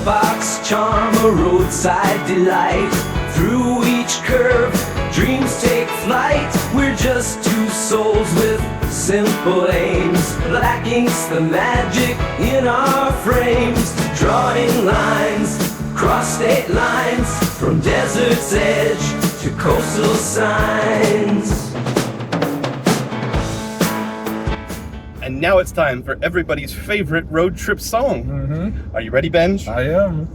box charm, a roadside delight. Through each curve, dreams take flight. We're just two souls with simple aims. Black ink's the magic in our frames. Drawing lines, cross state lines, from desert's edge to coastal signs. And now it's time for everybody's favorite road trip song. Are you ready, Benj? I am.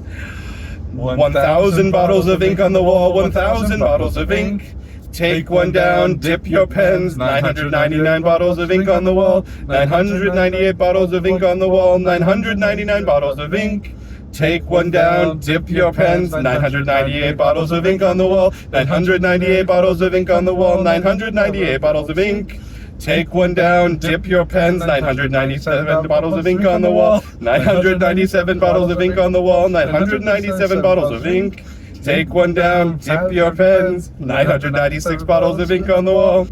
1,000 bottles of ink on the wall, 1,000 bottles of ink. Take one down, dip your pens. 999 bottles of ink on the wall, 998 bottles of ink on the wall, 999 bottles of ink. Take one down, dip your pens. 998 bottles of ink on the wall, 998 bottles of ink on the wall, 998 bottles of ink. Take one down, dip your pens. 997 bottles of ink on the wall, 997 bottles of ink on the wall, 997 bottles of ink. Take one down, dip your pens. 996 bottles of ink on the wall.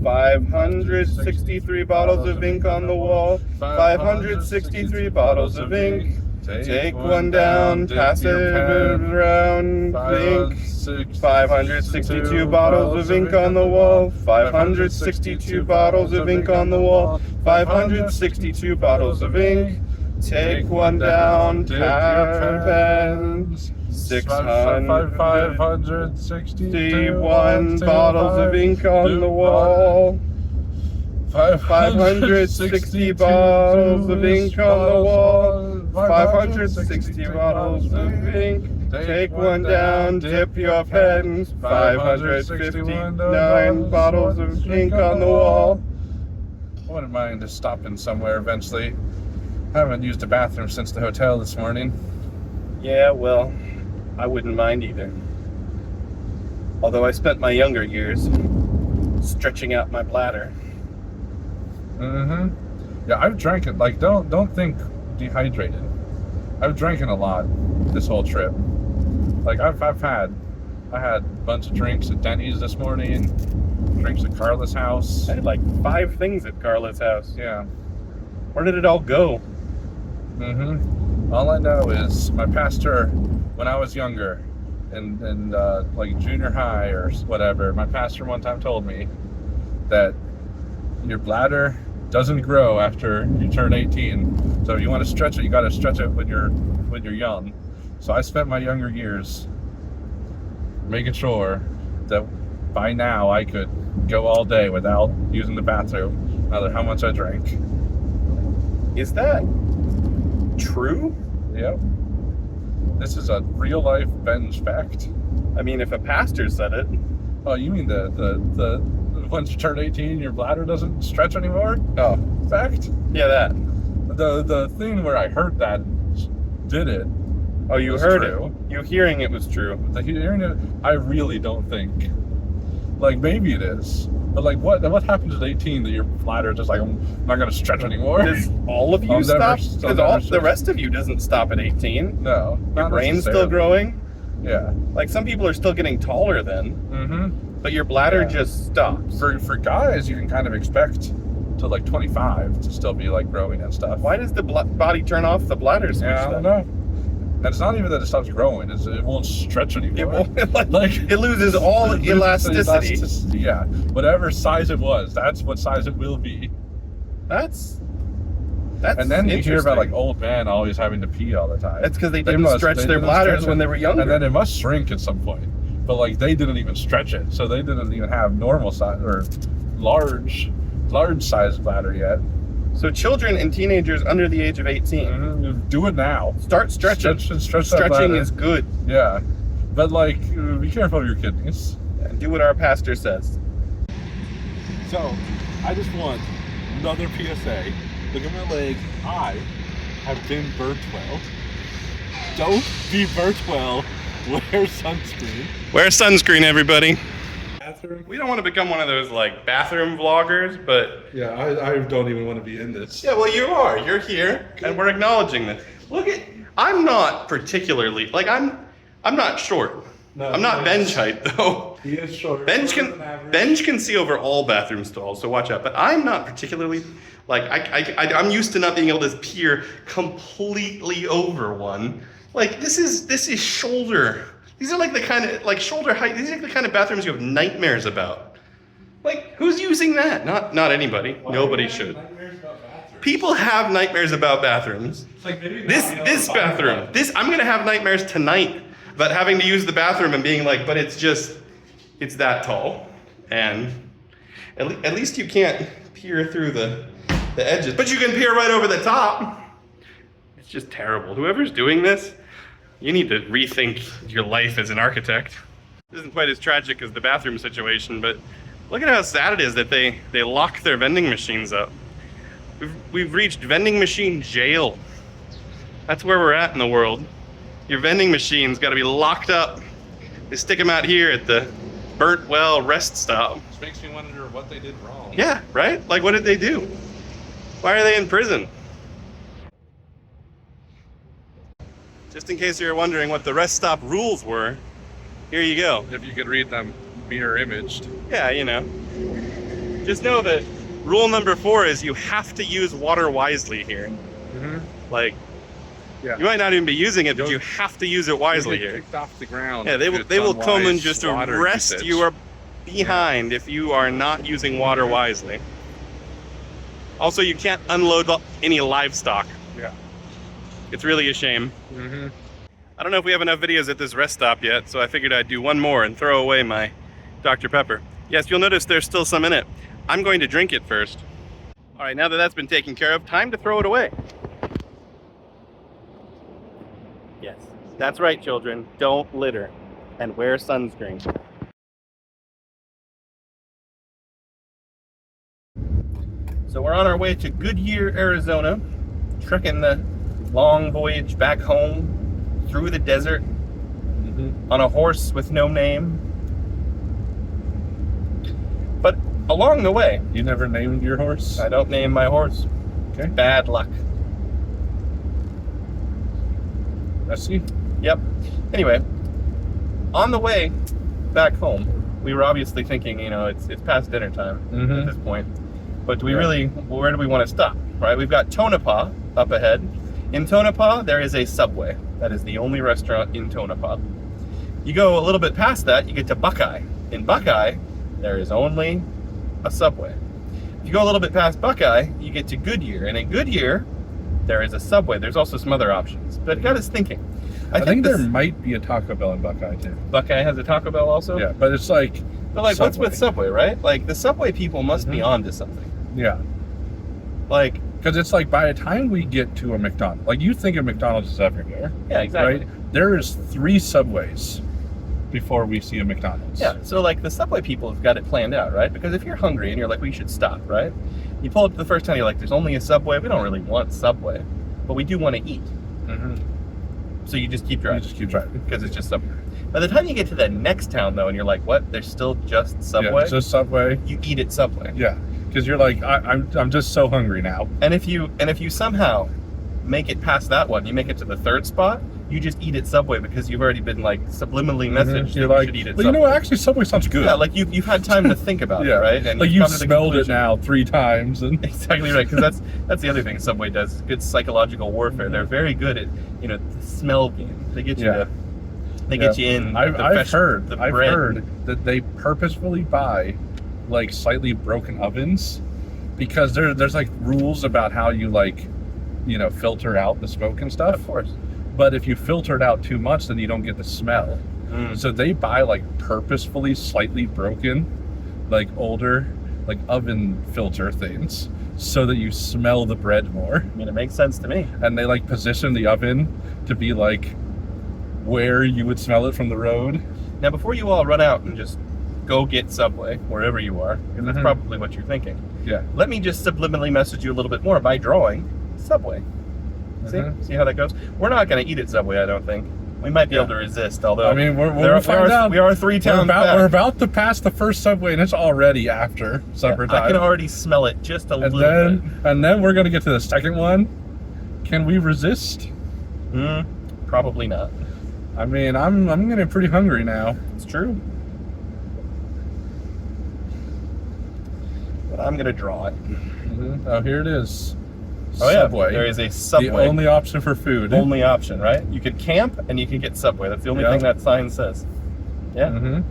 $563 bottles of ink on the wall, 563 bottles of ink. Take one down, pass it around, ink. 562 bottles of ink on the wall, 562 bottles of ink on the wall, 562 bottles of ink. Take one down, pens. 661 bottles of ink on the wall. 560 bottles of ink on the wall. 560 bottles of ink. Take one down, dip your pens. 559 bottles of ink on the wall. I wouldn't mind just stopping somewhere eventually. I haven't used the bathroom since the hotel this morning. Yeah, well, I wouldn't mind either. Although I spent my younger years stretching out my bladder. Yeah, I've drank it. Like, don't think dehydrated. I've drank it a lot this whole trip. Like, I had a bunch of drinks at Denny's this morning, drinks at Carla's house. I had like 5 things at Carla's house. Yeah. Where did it all go? All I know is my pastor, when I was younger, in like junior high or whatever, my pastor one time told me that your bladder doesn't grow after you turn 18. So if you want to stretch it, you got to stretch it when you're young. So I spent my younger years making sure that by now I could go all day without using the bathroom, no matter how much I drank. Is that true? Yep. This is a real life Benj fact. I mean, if a pastor said it. Oh, you mean the once you turn 18, your bladder doesn't stretch anymore? Oh, Fact? yeah, that. The thing where I heard that did it. Oh, you was heard true. it. You hearing it was true. The hearing it, I really don't think. Like, maybe it is. But like, what happens at 18 that your bladder just like, I'm not going to stretch anymore? Does all of you stop? Because the rest of you doesn't stop at 18. No. Your brain's still growing. Yeah. Like, some people are still getting taller then. But your bladder just stops. For guys, you can kind of expect to like 25 to still be like growing and stuff. Why does the body turn off the bladder switch? Yeah, I don't know. And it's not even that it stops growing; it won't stretch anymore. It loses all elasticity. Yeah, whatever size it was, that's what size it will be. That's and then you hear about like old men always having to pee all the time. It's because they didn't stretch their bladders when they were younger. And then it must shrink at some point. But like they didn't even stretch it, so they didn't even have normal size or large size bladder yet. So children and teenagers under the age of 18, do it now. Start stretching. Stretching is good. Yeah, but like, be careful of your kidneys. And do what our pastor says. So, I just want another PSA. Look at my leg. I have been burnt well. Don't be burnt well. Wear sunscreen. Wear sunscreen, everybody. Bathroom. We don't want to become one of those like bathroom vloggers, but Yeah, I don't even want to be in this. yeah, well, you are. You're here, and we're acknowledging this. Look at. I'm not particularly like I'm not short. No, I'm not no. bench height though. He is short. Benj can see over all bathroom stalls, so watch out. But I'm not particularly, like, I'm used to not being able to peer completely over one. Like, this is shoulder. These are like the kind of, like, shoulder height. These are the kind of bathrooms you have nightmares about. Like, who's using that? Not anybody. Nobody should. People have nightmares about bathrooms. Like This bathroom. I'm gonna have nightmares tonight about having to use the bathroom and being like, but it's that tall, and at least you can't peer through the edges, but you can peer right over the top. It's just terrible. Whoever's doing this, you need to rethink your life as an architect. This isn't quite as tragic as the bathroom situation, but look at how sad it is that they lock their vending machines up. We've reached vending machine jail. That's where we're at in the world. Your vending machine's got to be locked up. They stick them out here at the Burnt Well rest stop. Which makes me wonder what they did wrong. Yeah, right? Like, what did they do? Why are they in prison? Just in case you're wondering what the rest stop rules were, here you go. If you could read them mirror imaged. Yeah, you know. Just know that rule number 4 is you have to use water wisely here. Mm-hmm. Like, yeah. you might not even be using it, but you have to use it wisely You'll get here. kicked off the ground. Yeah, they will come and just water arrest usage. you behind if you are not using water wisely. Also, you can't unload any livestock. Yeah. It's really a shame. Mm-hmm. I don't know if we have enough videos at this rest stop yet, so I figured I'd do one more and throw away my Dr. Pepper. Yes, you'll notice there's still some in it. I'm going to drink it first. All right, now that that's been taken care of, time to throw it away. Yes, that's right, children. Don't litter and wear sunscreen. So we're on our way to Goodyear, Arizona, trekking the long voyage back home through the desert on a horse with no name. But along the way, You never named your horse? I don't name my horse. Okay. Bad luck. I see. Yep. Anyway, on the way back home, we were obviously thinking, you know, it's past dinner time at this point. But do we really, where do we want to stop, right? We've got Tonopah up ahead. In Tonopah, there is a Subway. That is the only restaurant in Tonopah. You go a little bit past that, you get to Buckeye. In Buckeye, there is only a Subway. If you go a little bit past Buckeye, you get to Goodyear. And in Goodyear, there is a Subway. There's also some other options. But it got us thinking. I think there might be a Taco Bell in Buckeye too. Buckeye has a Taco Bell also? Yeah, but it's like... But like, what's Subway. with Subway, right? Like, the Subway people must be onto something. Yeah. Like... Because it's like, by the time we get to a McDonald's, like, you think of McDonald's is everywhere. Yeah, exactly. Right? There is 3 Subways before we see a McDonald's. Yeah, so like the Subway people have got it planned out, right? Because if you're hungry and you're like, we should stop, right? You pull up the first time, you're like, there's only a Subway. We don't really want Subway, but we do want to eat. So you just keep driving. You just keep driving. Because it's just Subway. By the time you get to the next town, though, and you're like, what? There's still just Subway? Yeah, it's just Subway. You eat at Subway. Yeah, because you're like, I'm just so hungry now. And if you somehow make it past that one, you make it to the 3rd spot, you just eat at Subway because you've already been like subliminally messaged You're that like, you should eat at well, Subway. you know what? Actually, Subway sounds good. Yeah, like you've had time to think about it, right? And like you've you've come to the smelled it conclusion. now 3 times, and Exactly right, because that's the other thing Subway does. Good psychological warfare. They're very good at, you know, the smell game. They get you to, they get you in. I've heard bread. that they purposefully buy like slightly broken ovens because there's like rules about how you like, you know, filter out the smoke and stuff. Of course. But if you filter it out too much, then you don't get the smell. So they buy like purposefully slightly broken, like older, like oven filter things, so that you smell the bread more. I mean, it makes sense to me. And they like position the oven to be like where you would smell it from the road. Now, before you all run out and just go get Subway wherever you are, because that's probably what you're thinking. Yeah. Let me just subliminally message you a little bit more by drawing Subway. See how that goes? We're not going to eat at Subway, I don't think. We might be able to resist, although I mean, we'll find out. We are 3 towns back. We're about to pass the first Subway, and it's already after supper time. I can already smell it just a little bit. And then we're going to get to the second one. Can we resist? Probably not. I mean, I'm getting pretty hungry now. It's true. but I'm gonna draw it. Oh, here it is. Oh Subway. yeah, there is a Subway. The only option for food. Only option, right? You could camp and you can get Subway. That's the only thing that sign says. Yeah.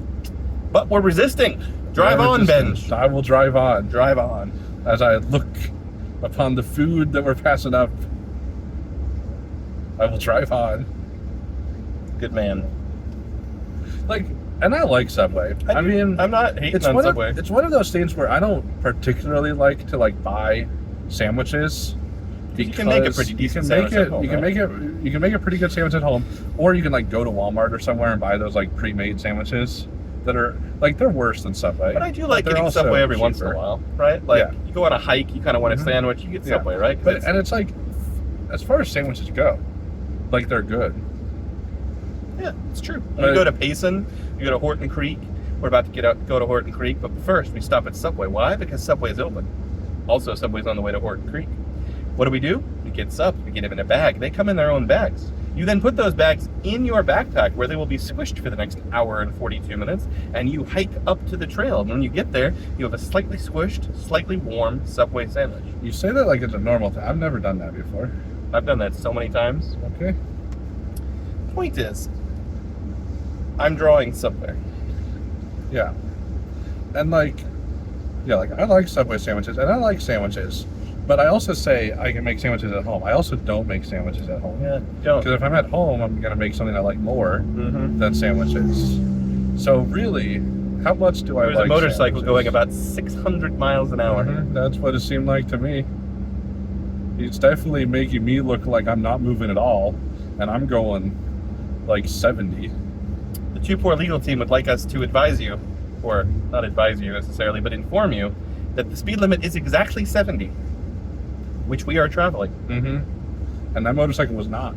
But we're resisting. Drive on, Benj. I will drive on. Drive on. As I look upon the food that we're passing up, I will drive on. Good man. And I like Subway. I mean, I'm not hating on Subway. It's one of those things where I don't particularly like to buy sandwiches. You can make a pretty decent sandwich at home. You can make a pretty good sandwich at home, or you can go to Walmart or somewhere and buy those pre-made sandwiches that are they're worse than Subway. But I do like getting Subway every once in a while, right? You go on a hike, you kind of want a sandwich, you get Subway, right? But it's as far as sandwiches go, they're good. Yeah, it's true. You go to Payson, you go to Horton Creek. We're about to go to Horton Creek, but first we stop at Subway. Why? Because Subway is open. Also, Subway's on the way to Horton Creek. What do? We get subs. We get them in a bag. They come in their own bags. You then put those bags in your backpack where they will be squished for the next hour and 42 minutes, and you hike up to the trail. And when you get there, you have a slightly squished, slightly warm Subway sandwich. You say that like it's a normal thing. I've never done that before. I've done that so many times. Okay. Point is, I'm drawing Subway. Yeah. And I like Subway sandwiches, and I like sandwiches. But I also say I can make sandwiches at home. I also don't make sandwiches at home. Yeah, don't. Because if I'm at home, I'm going to make something I like more than sandwiches. So really, how much do I like There's a motorcycle sandwiches? going about 600 miles an hour. That's what it seemed like to me. It's definitely making me look like I'm not moving at all, and I'm going 70. The Too Poor legal team would like us to advise you, or not advise you necessarily, but inform you that the speed limit is exactly 70, which we are traveling. And that motorcycle was not.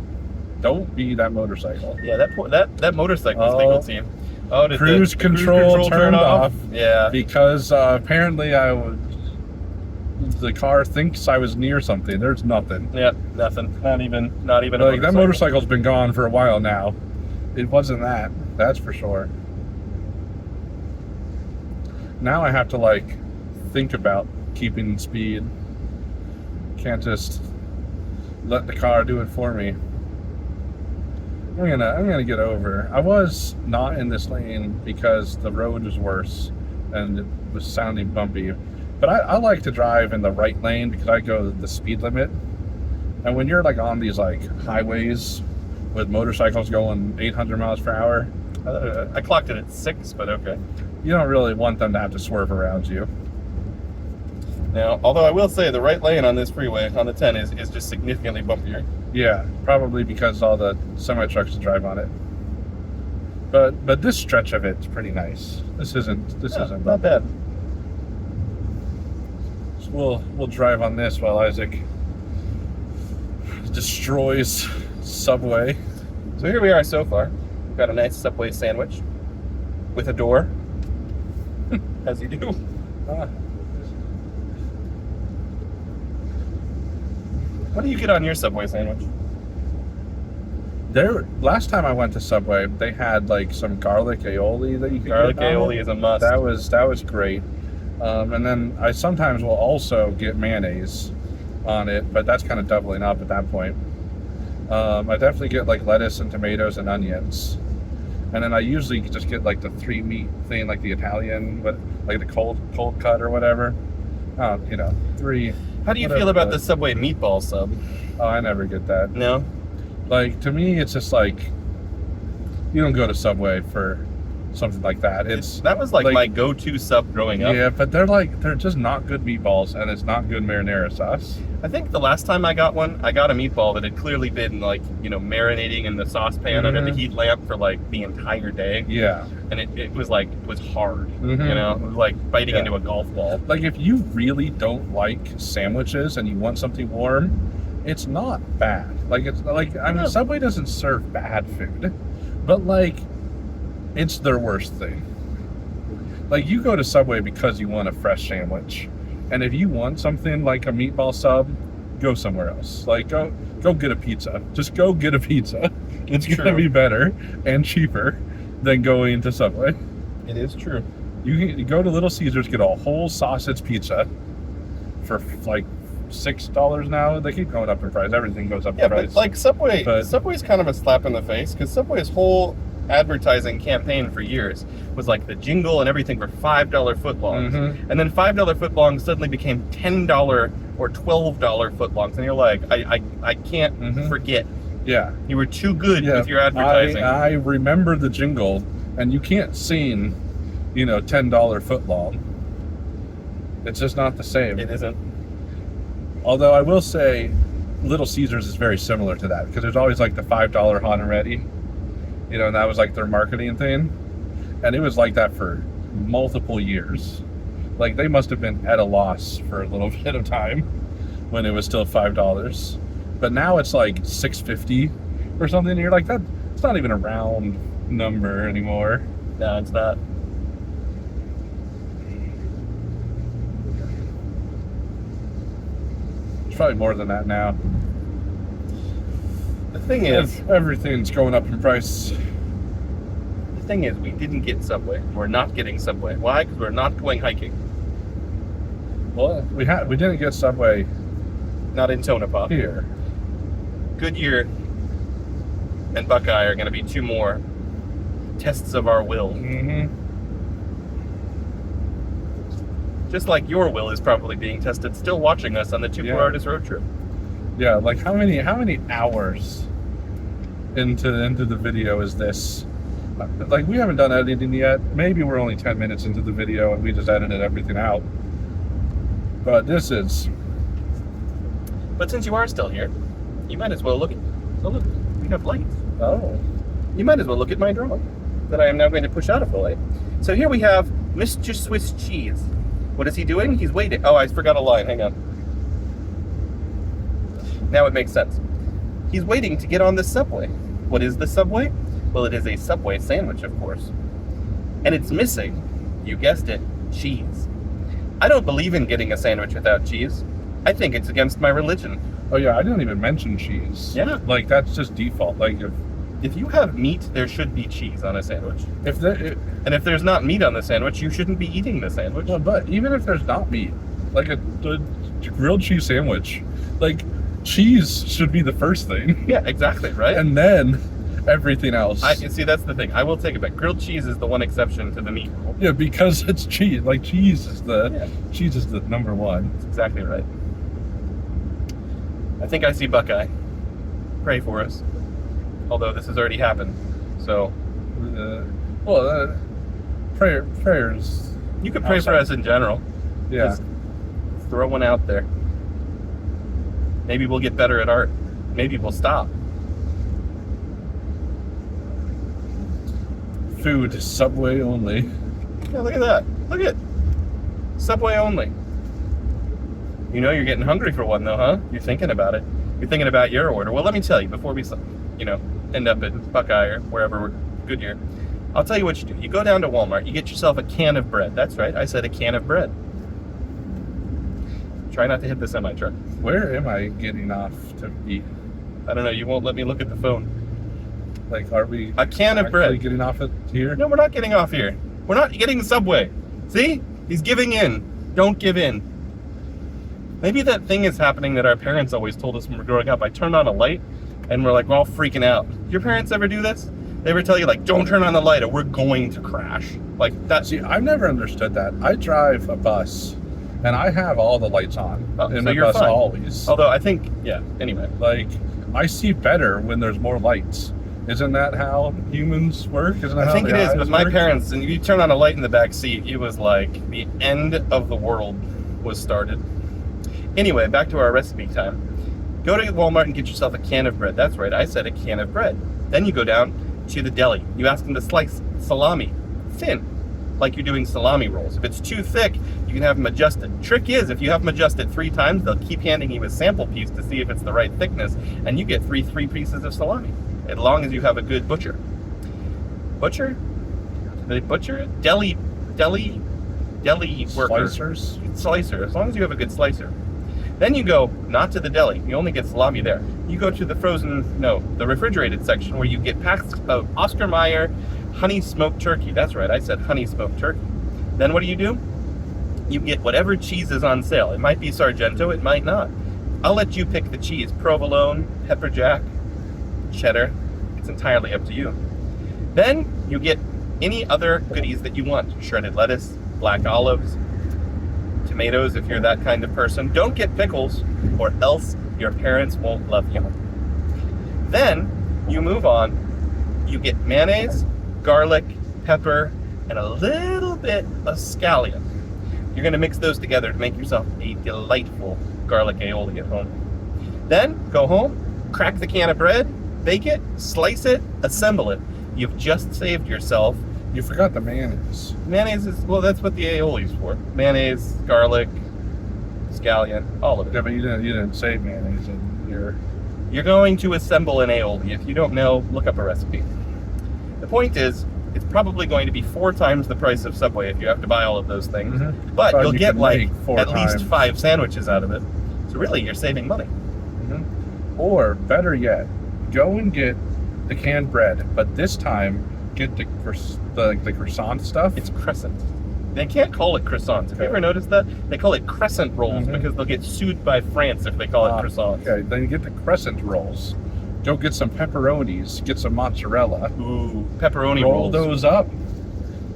Don't be that motorcycle. Yeah, that motorcycle's legal team. Oh, did cruise the control turned off? Yeah. Because apparently the car thinks I was near something. There's nothing. Yeah, nothing. Not even a motorcycle. That motorcycle's been gone for a while now. It wasn't that. That's for sure. Now I have to think about keeping speed. Can't just let the car do it for me. I'm gonna get over. I was not in this lane because the road was worse and it was sounding bumpy. But I like to drive in the right lane because I go the speed limit. And when you're on these highways with motorcycles going 800 miles per hour, I clocked it at 6, but okay. You don't really want them to have to swerve around you. Now, although I will say the right lane on this freeway, on the 10, is just significantly bumpier. Yeah, probably because all the semi-trucks drive on it. But this stretch of it's pretty nice. This isn't not bad. So we'll drive on this while Isaac destroys Subway. So here we are so far. We've got a nice Subway sandwich with a door, as you do. What do you get on your Subway sandwich? Last time I went to Subway, they had some garlic aioli that you could Garlic get. aioli is a must. That was great. And then I sometimes will also get mayonnaise on it, but that's kind of doubling up at that point. I definitely get lettuce and tomatoes and onions. And then I usually just get the 3 meat thing, the Italian, but the cold cut or whatever. 3. How do you feel about the Subway meatball sub? Oh, I never get that. No? To me, it's just you don't go to Subway for something like that. That was my go-to sub growing up. Yeah, but they're just not good meatballs, and it's not good marinara sauce. I think the last time I got one, I got a meatball that had clearly been marinating in the saucepan under the heat lamp for the entire day. Yeah. And it was hard. It was like biting into a golf ball. If you really don't like sandwiches and you want something warm, it's not bad. Subway doesn't serve bad food, but it's their worst thing. You go to Subway because you want a fresh sandwich, and if you want something like a meatball sub, go somewhere else. Go get a pizza. Just go get a pizza. It's gonna be better and cheaper than going to Subway. It is true. You go to Little Caesars, get a whole sausage pizza for like $6 now. They keep going up in price. Everything goes up in price. But like Subway's kind of a slap in the face, because Subway's whole advertising campaign for years was like the jingle and everything for $5 footlongs. Mm-hmm. And then $5 footlongs suddenly became $10 or $12 footlongs. And you're like, I can't forget. Yeah. You were too good with your advertising. I remember the jingle, and you can't sing, $10 footlong. It's just not the same. It isn't. Although I will say, Little Caesars is very similar to that, because there's always like the $5 hot and ready, and that was like their marketing thing, and it was like that for multiple years. Like they must have been at a loss for a little bit of time when it was still $5, but now it's like $6.50 or something. And you're like, that it's not even a round number anymore. No, it's not. It's probably more than that now. The thing is, everything's going up in price. The thing is, we didn't get Subway. We're not getting Subway. Why? Because we're not going hiking. Well, we didn't get Subway. Not in Tonopah. Here. Goodyear and Buckeye are going to be two more tests of our will. Mm-hmm. Just like your will is probably being tested, still watching us on the Two Poor Artists road trip. Yeah, like how many hours into the video is this? Like we haven't done editing yet. Maybe we're only 10 minutes into the video and we just edited everything out. But this is. But since you are still here, you might as well look at. So look, we have lights. Oh. You might as well look at my drawing that I am now going to push out of the light. So here we have Mr. Swiss Cheese. What is he doing? He's waiting. Oh, I forgot a line. Hang on. Now it makes sense. He's waiting to get on the Subway. What is the Subway? Well, it is a Subway sandwich, of course. And it's missing, you guessed it, cheese. I don't believe in getting a sandwich without cheese. I think it's against my religion. Oh yeah, I didn't even mention cheese. Yeah. Like that's just default. Like if you have meat, there should be cheese on a sandwich. And if there's not meat on the sandwich, you shouldn't be eating the sandwich. Well, but even if there's not meat, like a grilled cheese sandwich, like cheese should be the first thing. Yeah, exactly, right? And then everything else. See, that's the thing. I will take it back. Grilled cheese is the one exception to the meat rule. Yeah, because it's cheese. Like cheese is the number one. That's exactly right. I think I see Buckeye. Pray for us. Although this has already happened, so. Prayers. You could pray outside. for us in general. Yeah. Just throw one out there. Maybe we'll get better at art. Maybe we'll stop. Food, Subway only. Yeah, look at that. Look at Subway only. You know you're getting hungry for one though, huh? You're thinking about it. You're thinking about your order. Well, let me tell you before we, end up at Buckeye or wherever we're Goodyear. I'll tell you what you do. You go down to Walmart. You get yourself a can of bread. That's right. I said a can of bread. Try not to hit the semi-truck. Where am I getting off to eat? I don't know. You won't let me look at the phone. Like, are we a can of bread getting off it here? No, we're not getting off here. We're not getting Subway. See? He's giving in. Don't give in. Maybe that thing is happening that our parents always told us when we were growing up. I turned on a light and we're all freaking out. Your parents ever do this? They ever tell you don't turn on the light or we're going to crash? Like that. See, I've never understood that. I drive a bus and I have all the lights on in the bus fine. Always. Although I think, anyway. Like, I see better when there's more lights. Isn't that how humans work? Isn't that I think how it is, but my work? parents, and you turn on a light in the back seat, it was like the end of the world was started. Anyway, back to our recipe time. Go to Walmart and get yourself a can of bread. That's right, I said a can of bread. Then you go down to the deli. You ask them to slice salami thin, like you're doing salami rolls. If it's too thick, you can have them adjusted. Trick is, if you have them adjusted 3 times, they'll keep handing you a sample piece to see if it's the right thickness, and you get three pieces of salami, as long as you have a good butcher. Butcher? The butcher? Deli worker. Slicer, as long as you have a good slicer. Then you go, not to the deli, you only get salami there. You go to the the refrigerated section where you get packs of Oscar Mayer honey smoked turkey. That's right, I said honey smoked turkey. Then what do? You get whatever cheese is on sale. It might be Sargento, it might not. I'll let you pick the cheese. Provolone, pepper jack, cheddar. It's entirely up to you. Then you get any other goodies that you want. Shredded lettuce, black olives, tomatoes if you're that kind of person. Don't get pickles or else your parents won't love you. Then you move on. You get mayonnaise, garlic, pepper, and a little bit of scallion. You're going to mix those together to make yourself a delightful garlic aioli at home. Then go home, crack the can of bread, bake it, slice it, assemble it. You've just saved yourself. You forgot the mayonnaise. Mayonnaise is, well, that's what the aioli's for. Mayonnaise, garlic, scallion, all of it. Yeah, but you didn't say mayonnaise in your... You're going to assemble an aioli. If you don't know, look up a recipe. The point is, it's probably going to be 4 times the price of Subway if you have to buy all of those things. Mm-hmm. But you'll you get can like make 4 at least times. 5 sandwiches out of it. So really, you're saving money. Mm-hmm. Or better yet, go and get the canned bread, but this time get the croissant stuff. It's crescent. They can't call it croissants. Have you ever noticed that? They call it crescent rolls because they'll get sued by France if they call it croissants. Okay, then you get the crescent rolls. Go get some pepperonis, get some mozzarella. Ooh, pepperoni Roll rolls. those up.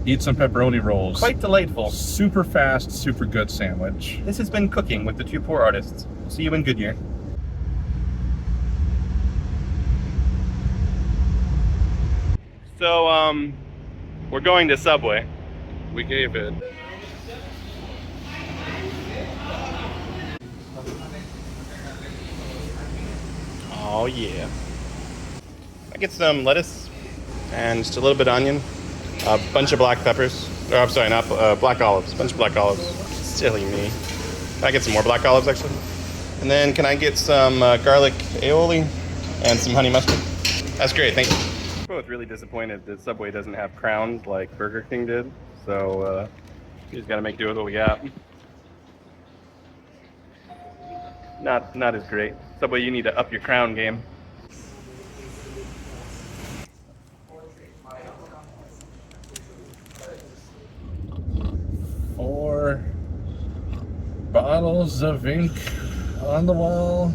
Eat some pepperoni rolls. Quite delightful. Super fast, super good sandwich. This has been Cooking with the 2 Poor Artists. See you in Goodyear. So, we're going to Subway. We gave it. Oh yeah. I get some lettuce and just a little bit of onion, a bunch of black peppers. Or I'm sorry, not black olives. A bunch of black olives. Silly me. Can I get some more black olives actually? And then can I get some garlic aioli and some honey mustard? That's great, thank you. We're both really disappointed that Subway doesn't have crowns like Burger King did. So we just gotta make do with what we got. Not as great. Subway, you need to up your crown game. Four bottles of ink on the wall.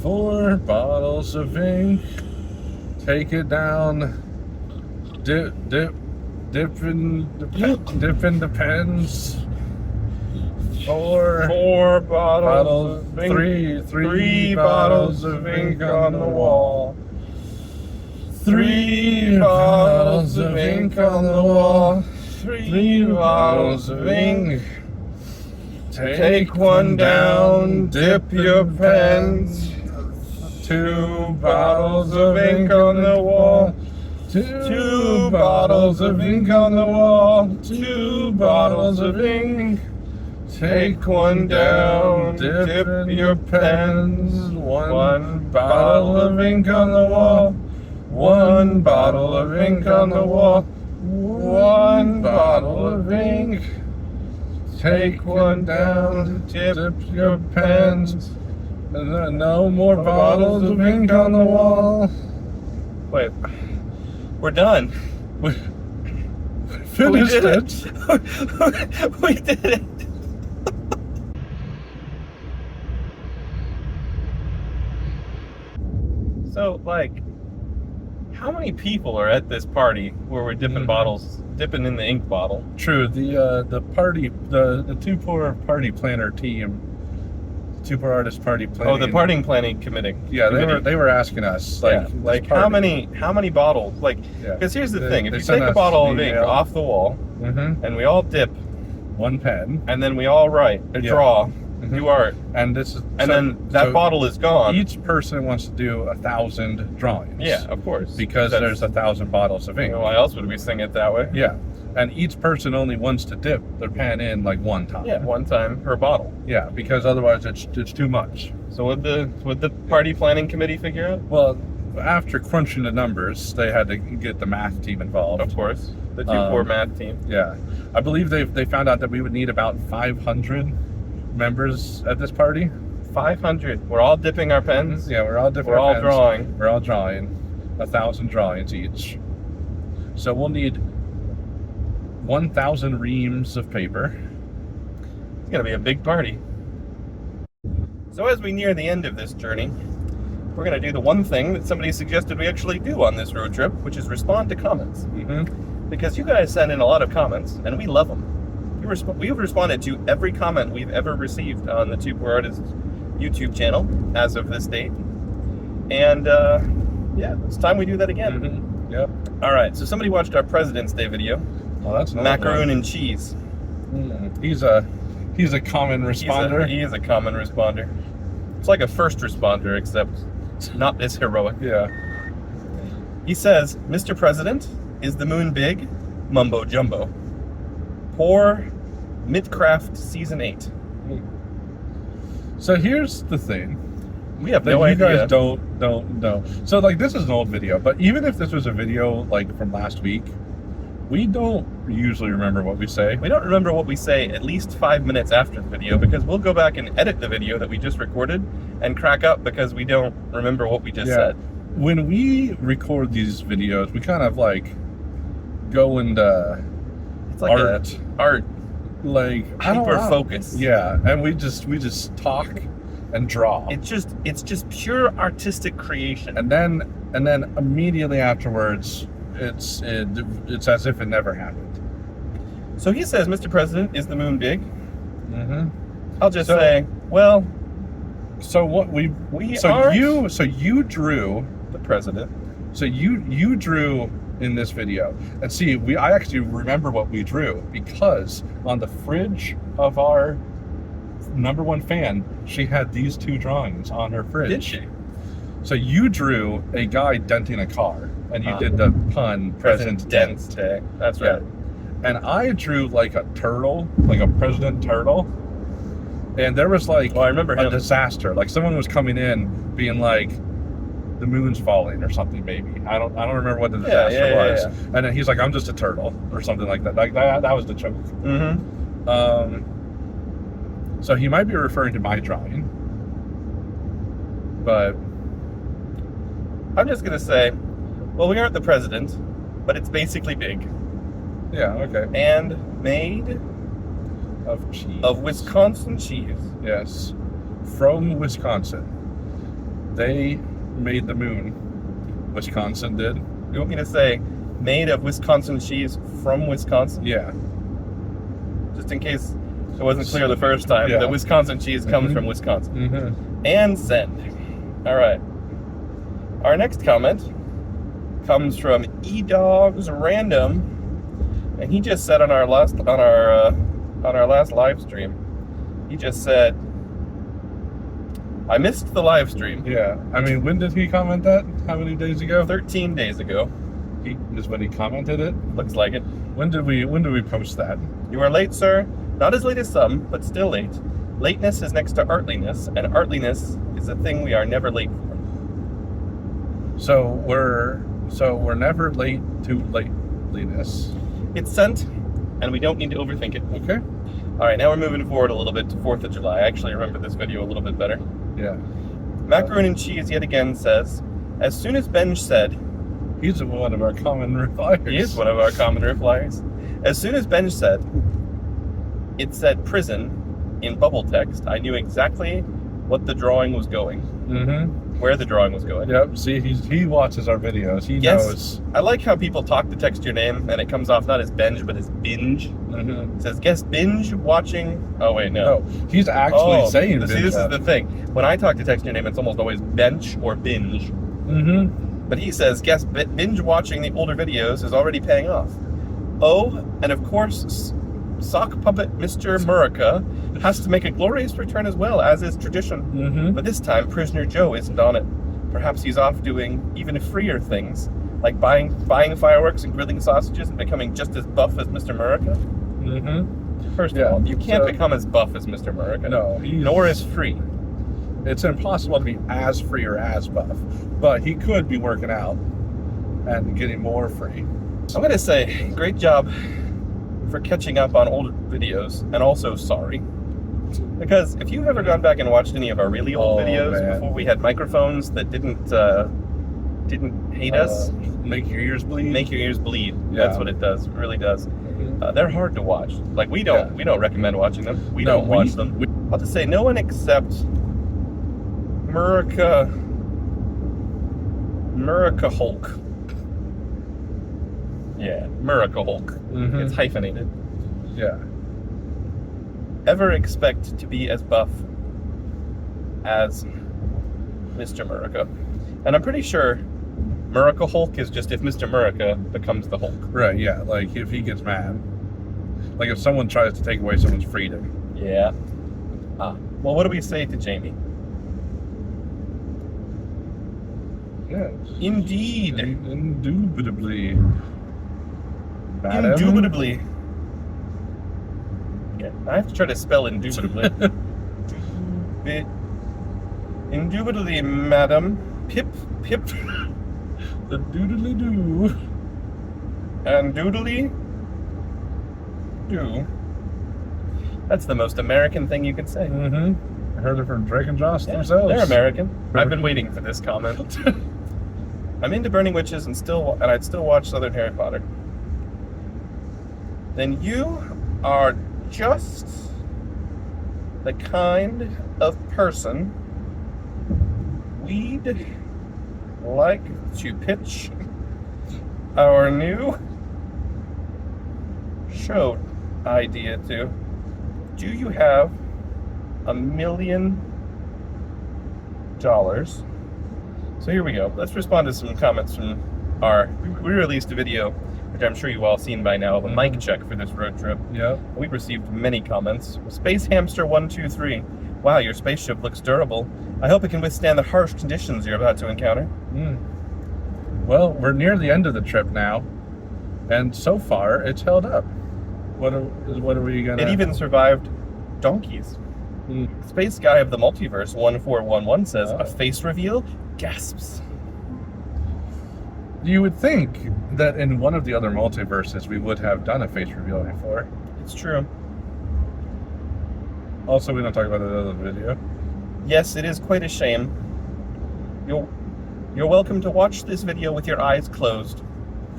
4 bottles of ink. Take it down. Dip in the pens. 4 bottles of ink. Three bottles of ink on the wall. 3 bottles of ink on the wall. 3 bottles of ink. Take one down, dip your pens. 2 bottles of ink on the wall. 2 bottles of ink on the wall. 2 bottles of ink. Take one down, dip your pens. 1 bottle of ink on the wall. 1 bottle of ink on the wall. 1 bottle of ink. Take one down, dip your pens. No more bottles of ink on the wall. Wait, we're done. We finished it. We did it. So, like, how many people are at this party where we're dipping dipping in the ink bottle? True. The party, the 2 Poor Party Planner team, 2 Poor Artist Party Planning. Oh, the party planning committee. Yeah, they were asking us like how many bottles? Like, because here's the thing: if you take a bottle of ink off the wall, and we all dip 1 pen, and then we all write, draw, do art, and then that bottle is gone. Each person wants to do 1,000 drawings. Yeah, of course. Because there's 1,000 bottles of ink. Why else would we sing it that way? Yeah, and each person only wants to dip their pen in like 1 time. Yeah, 1 time per bottle. Yeah, because otherwise it's too much. So what the party planning committee figure out? Well, after crunching the numbers, they had to get the math team involved. Of course, the 2 Poor math team. Yeah, I believe they found out that we would need about 500 members at this party. 500. We're all dipping our pens. Yeah, we're all dipping. We're all pens. drawing. We're all drawing 1,000 drawings each. So we'll need 1,000 reams of paper. It's gonna be a big party. So as we near the end of this journey, we're gonna do the one thing that somebody suggested we actually do on this road trip, which is respond to comments. Because you guys send in a lot of comments, and we love them. We've responded to every comment we've ever received on the Two Poor Artists YouTube channel as of this date. And yeah, it's time we do that again. Yep. All right, so somebody watched our President's Day video. Oh, that's macaroon and cheese. He's a common responder. He is a common responder. It's like a first responder, except not as heroic. Yeah. He says, Mr. President, is the moon big? Mumbo jumbo. Pour Midcraft Season 8. So here's the thing. We have that no idea. You guys don't know. So like, this is an old video, but even if this was a video like from last week, we don't usually remember what we say. We don't remember what we say at least 5 minutes after the video, because we'll go back and edit the video that we just recorded and crack up because we don't remember what we just said. When we record these videos, we kind of like go into it's like art like hyper focus. Yeah, and we just talk and draw. It's just pure artistic creation. And then immediately afterwards, it's as if it never happened. So he says, Mr. President, is the moon big? I'll just say, well. So what you drew the president. So you drew in this video, and see, I actually remember what we drew, because on the fridge of our #1 fan, she had these two drawings on her fridge. Did she? So you drew a guy denting a car, and you did the pun, President Dents. That's right. And I drew like a turtle, like a President Turtle. And there was like I remember a disaster. Like someone was coming in being like, the moon's falling or something, maybe. I don't remember what the disaster was. Yeah. And then he's like, I'm just a turtle or something like that. Like that was the joke. So he might be referring to my drawing. But I'm just gonna say, well, we aren't the president, but it's basically big. Yeah, okay. And made of cheese. Of Wisconsin cheese. Yes. From Wisconsin. They made the moon. Wisconsin did. You want me to say made of Wisconsin cheese from Wisconsin? Yeah. Just in case it wasn't clear the first time, that Wisconsin cheese comes from Wisconsin. And send. All right. Our next comment comes from eDogs Random, and he just said on our last live stream, he just said, I missed the live stream. Yeah. I mean, when did he comment that? How many days ago? 13 days ago. He is when he commented it? Looks like it. When did we post that? You are late, sir. Not as late as some, but still late. Lateness is next to artliness, and artliness is a thing we are never late for. So we're never late to lateliness. It's sent, and we don't need to overthink it. Okay. All right, now we're moving forward a little bit to 4th of July. I actually remember this video a little bit better. Yeah. Macaroon and Cheese yet again says, as soon as Benj said... He's one of our common repliers. He is one of our common repliers. As soon as Benj said, it said prison in bubble text, I knew exactly what the drawing was going. Where the drawing was going. Yep, see, he watches our videos. He knows. I like how people talk to text your name, and it comes off not as Benj, but as Binge. It says, guess Binge watching... Oh, wait, no. He's actually saying Binge. See, this is the thing. When I talk to text your name, it's almost always Bench or Binge. But he says, guess Binge watching the older videos is already paying off. Oh, and of course, sock puppet Mr. Murica has to make a glorious return as well, as is tradition. But this time, Prisoner Joe isn't on it. Perhaps he's off doing even freer things, like buying fireworks and grilling sausages and becoming just as buff as Mr. Murica. First of all, you can't become as buff as Mr. Murica. No. Nor as free. It's impossible to be as free or as buff. But he could be working out and getting more free. I'm going to say, great job for catching up on old videos, and also sorry. Because if you've ever gone back and watched any of our really old videos before we had microphones that didn't hate us, make your ears bleed. Make your ears bleed. That's what it does. It really does. They're hard to watch. Like we don't recommend watching them. We don't watch them. I'll just say no one except Murica Hulk. Yeah, Murica Hulk. It's hyphenated. Yeah. Ever expect to be as buff as Mr. Murica? And I'm pretty sure Murica Hulk is just if Mr. Murica becomes the Hulk. Right, yeah. Like if he gets mad. Like if someone tries to take away someone's freedom. Yeah. Well, what do we say to Jamie? Yes. Indeed. Indubitably. Madam? Indubitably. Yeah, I have to try to spell indubitably. Indubitably, madam. Pip. The doodly doo. And doodly do. That's the most American thing you could say. I heard it from Drake and Josh themselves. They're American. I've been waiting for this comment. I'm into Burning Witches and I'd still watch Southern Harry Potter. Then you are just the kind of person we'd like to pitch our new show idea to. Do you have $1 million? So here we go. Let's respond to some comments from we released a video, which I'm sure you've all seen by now, of a mic check for this road trip. Yeah. We received many comments. Space Hamster 123. Wow, your spaceship looks durable. I hope it can withstand the harsh conditions you're about to encounter. Well, we're near the end of the trip now, and so far it's held up. What are we gonna? It even survived donkeys. Space Guy of the Multiverse 1411 says, a face reveal? Gasps. You would think that in one of the other multiverses we would have done a face reveal before. It's true. Also, we don't talk about that other video. Yes, it is quite a shame. You're welcome to watch this video with your eyes closed.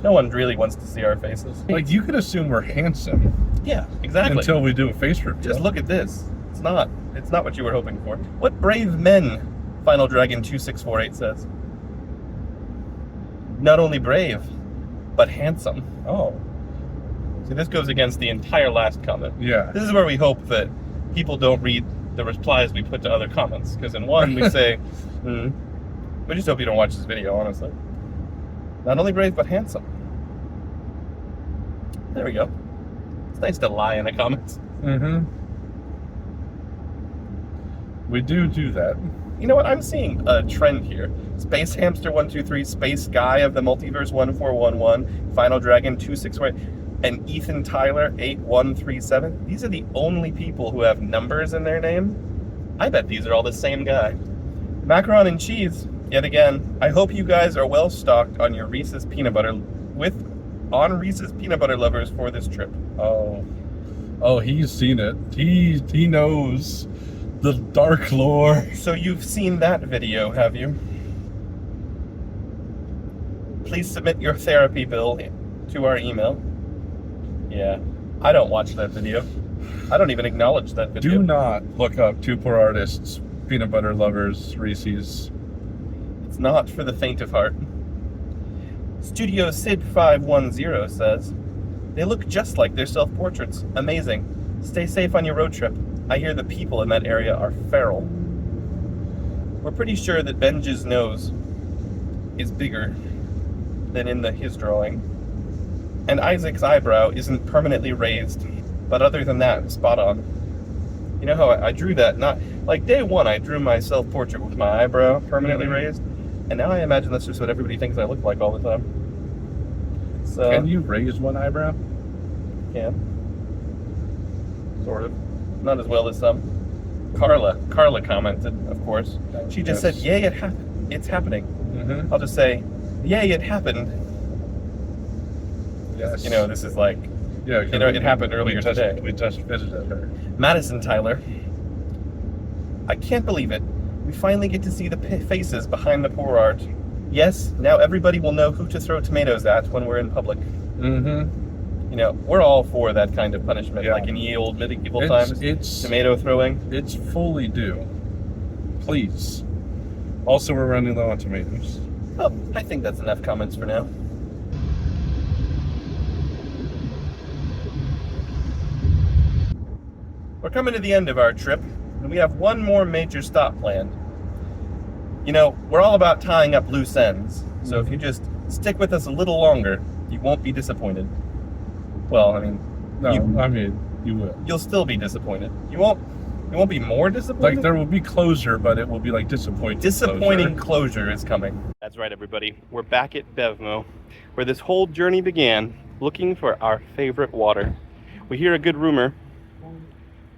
No one really wants to see our faces. Like, you could assume we're handsome. Yeah, exactly. Until we do a face reveal. Just look at this. It's not what you were hoping for. What brave men, Final Dragon 2648 says. Not only brave, but handsome. Oh. See, this goes against the entire last comment. Yeah. This is where we hope that people don't read the replies we put to other comments. Because in one, we say, we just hope you don't watch this video, honestly. Not only brave, but handsome. There we go. It's nice to lie in the comments. We do that. You know what? I'm seeing a trend here. Space Hamster 123, Space Guy of the Multiverse 1411, Final Dragon 261, and Ethan Tyler 8137. These are the only people who have numbers in their name. I bet these are all the same guy. Macaron and cheese, yet again. I hope you guys are well stocked on your Reese's peanut butter Reese's peanut butter lovers for this trip. Oh, he's seen it. He knows the dark lore. So you've seen that video, have you? Please submit your therapy bill to our email. Yeah, I don't watch that video. I don't even acknowledge that video. Do not look up Two Poor Artists, Peanut Butter Lovers, Reese's. It's not for the faint of heart. Studio Sid 510 says, they look just like their self-portraits. Amazing. Stay safe on your road trip. I hear the people in that area are feral. We're pretty sure that Benji's nose is bigger than in his drawing. And Isaac's eyebrow isn't permanently raised. But other than that, spot on. You know how I drew that? Not like day one, I drew my self-portrait with my eyebrow permanently raised. And now I imagine that's just what everybody thinks I look like all the time. So, can you raise one eyebrow? Can. Sort of. Not as well as some. Carla commented, of course. She just said, yay, it's happening. I'll just say, yay, it happened. Yes. You know, this is like, yeah, you know, it happened earlier today. We just visited her. Madison Tyler. I can't believe it. We finally get to see the faces behind the poor art. Yes, now everybody will know who to throw tomatoes at when we're in public. You know, we're all for that kind of punishment, Yeah. like in ye old medieval times. It's Tomato throwing. It's fully due. Please. Also, we're running low on tomatoes. Oh, I think that's enough comments for now. We're coming to the end of our trip, and we have one more major stop planned. You know, we're all about tying up loose ends, so if you just stick with us a little longer, you won't be disappointed. Well, I mean, No, I mean, you will. you'll still be disappointed. You won't be more disappointed. Like, there will be closure, but it will be like disappointing. Disappointing closure is coming. That's right, everybody. We're back at BevMo, where this whole journey began, looking for our favorite water. We hear a good rumor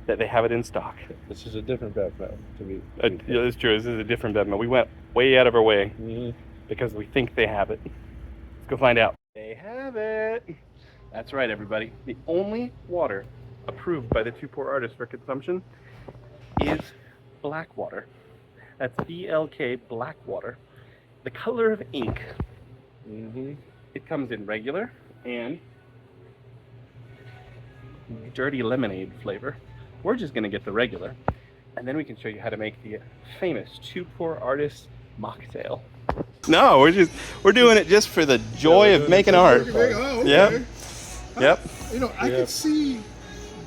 that they have it in stock. This is a different BevMo to me. Yeah, it's true. This is a different BevMo. We went way out of our way because we think they have it. Let's go find out. They have it. That's right, everybody. The only water approved by the Two Poor Artists for consumption is black water. That's BLK black water. The color of ink. It comes in regular and dirty lemonade flavor. We're just gonna get the regular, and then we can show you how to make the famous Two Poor Artists mocktail. No, we're doing it just for the joy of making art. Oh, okay. Yep. Yep. You know, I could see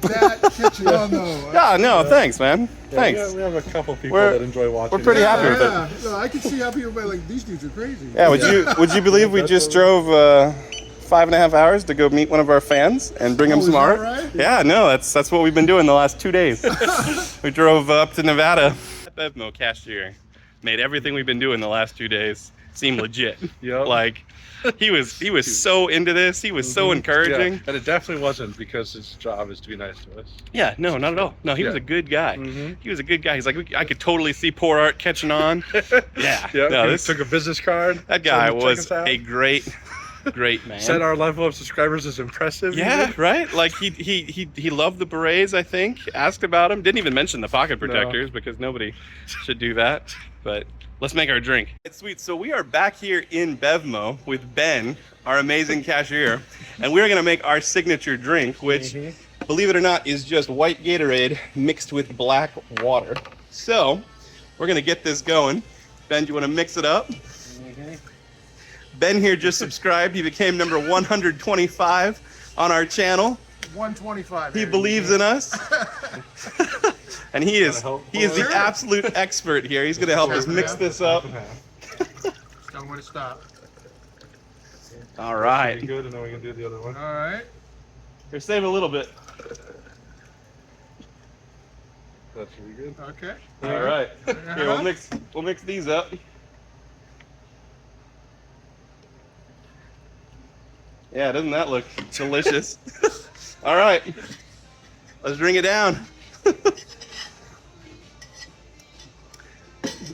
that catching on though. Yeah, no, thanks, man. Thanks. We have a couple people We're- that enjoy watching. we're pretty it. happy with it. Yeah, no, I could see how people be like, these dudes are crazy. Yeah, would you believe we just drove 5.5 hours to go meet one of our fans and bring him is some that art? right? Yeah, no, that's what we've been doing the last 2 days. We drove up to Nevada. BevMo cashier made everything we've been doing the last 2 days seem legit. Yep. Like he was so into this. He was so encouraging. Yeah, and it definitely wasn't because his job is to be nice to us. Yeah, no, not at all. No, he was a good guy. He was a good guy. He's like, I could totally see poor art catching on. Yeah. Yeah, No, he this took a business card. that guy told him to check was us out. a great man. Said our level of subscribers is impressive. Yeah, right. Like he loved the berets. I think asked about them. Didn't even mention the pocket protectors because nobody should do that. But let's make our drink. It's sweet. So we are back here in BevMo with Ben, our amazing cashier, and we're gonna make our signature drink, which, believe it or not, is just white Gatorade mixed with black water. So we're gonna get this going. Ben, do you want to mix it up? Ben here just subscribed. He became number 125 on our channel. 125. He believes in us. And he is the absolute expert here. He's going to help us mix this up. Tell me where to stop. All right. Good, and then we can do the other one. All right. Here, save a little bit. That's really good. Okay. All right. Here, we'll mix these up. Yeah, doesn't that look delicious? All right. Let's bring it down.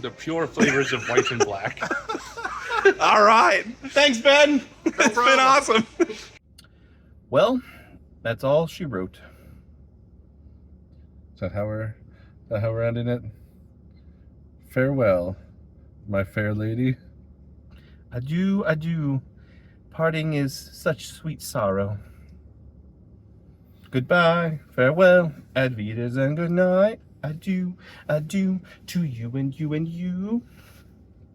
The pure flavors of white and black. All right. Thanks, Ben. It's been awesome. Well, that's all she wrote. Is that how we're ending it? Farewell, my fair lady. Adieu, adieu. Parting is such sweet sorrow. Goodbye, farewell, advitas, and good night. Adieu, adieu to you and you and you.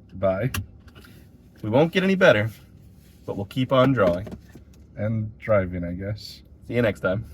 Goodbye. We won't get any better, but we'll keep on drawing. And driving, I guess. See you next time.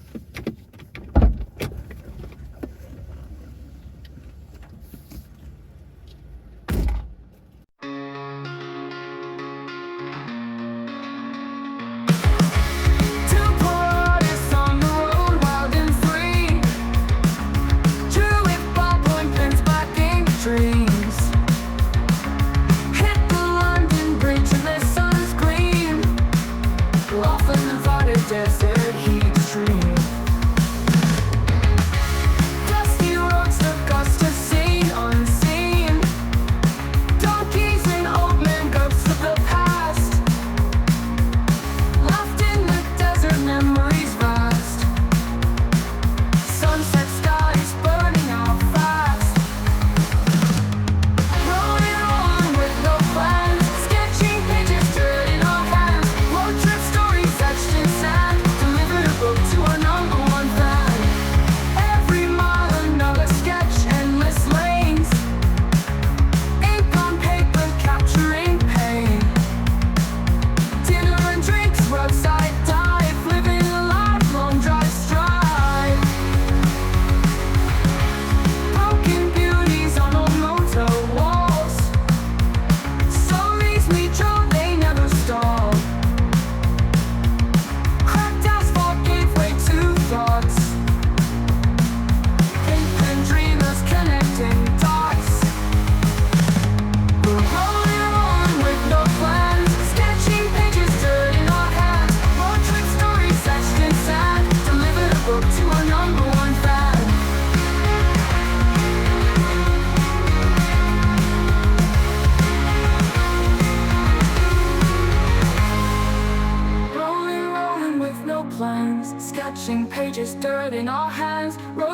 Desert heat stream.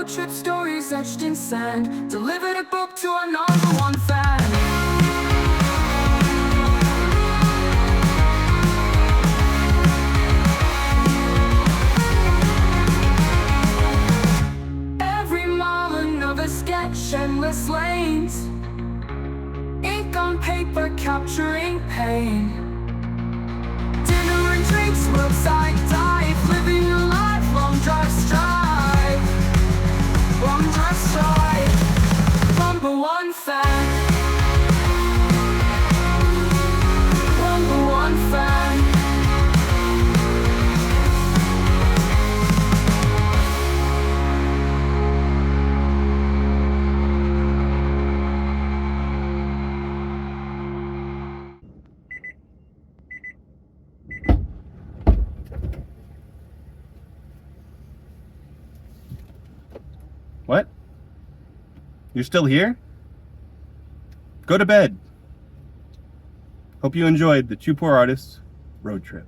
road trip stories etched in sand. Delivered a book to our #1 fan. Every mile another sketch, endless lanes. Ink on paper capturing pain. Dinner and drinks, roadside dive. Living a life, long drive strive. Long drive strive. #1 fan. #1 fan. What? You're still here? Go to bed. Hope you enjoyed the Two Poor Artists road trip.